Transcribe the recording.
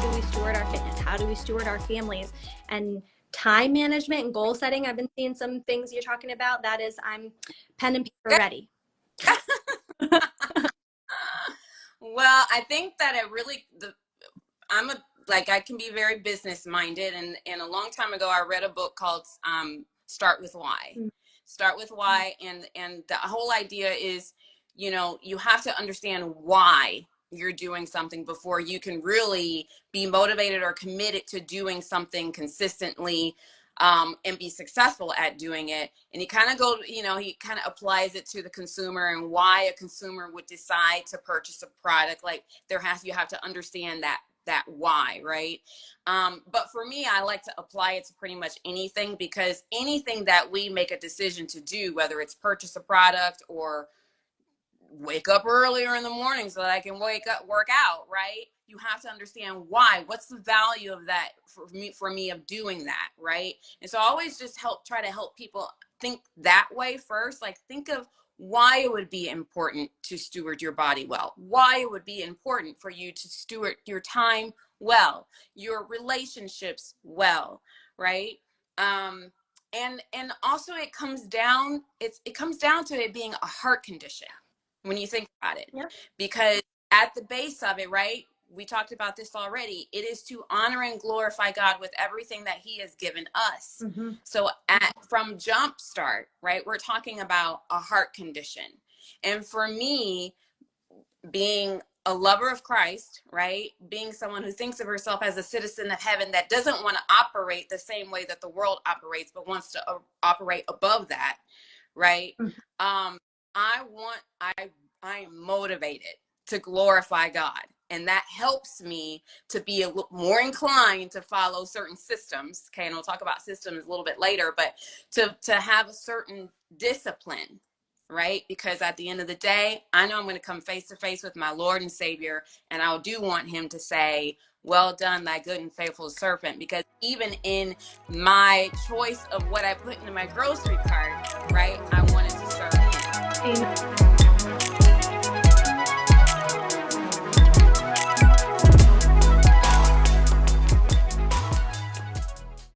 do we steward our fitness? How do we steward our families? And time management and goal setting, I've been seeing some things you're talking about. That is, I'm pen and paper ready. Well, I think that it really, I can be very business minded. And a long time ago, I read a book called Start With Why. Mm-hmm. Start with why. And the whole idea is, you have to understand why you're doing something before you can really be motivated or committed to doing something consistently, and be successful at doing it. And he kind of applies it to the consumer and why a consumer would decide to purchase a product. Like you have to understand that why, right? But for me, I like to apply it to pretty much anything, because anything that we make a decision to do, whether it's purchase a product or wake up earlier in the morning so that I can work out, right? You have to understand why. What's the value of that for me of doing that, right? And so I always just try to help people think that way first. Like, think of why it would be important to steward your body well, why it would be important for you to steward your time well, your relationships well, right? And also it comes down to it being a heart condition when you think about it. Yep. Because at the base of it, right, we talked about this already, it is to honor and glorify God with everything that he has given us. Mm-hmm. So from jump start, right, we're talking about a heart condition. And for me, being a lover of Christ, right, being someone who thinks of herself as a citizen of heaven that doesn't want to operate the same way that the world operates, but wants to operate above that, right? Mm-hmm. I am motivated to glorify God. And that helps me to be a little more inclined to follow certain systems. Okay, and we'll talk about systems a little bit later, but to have a certain discipline, right? Because at the end of the day, I know I'm going to come face to face with my Lord and Savior, and I do want him to say, well done, thy good and faithful servant. Because even in my choice of what I put into my grocery cart, right, I wanted to serve him.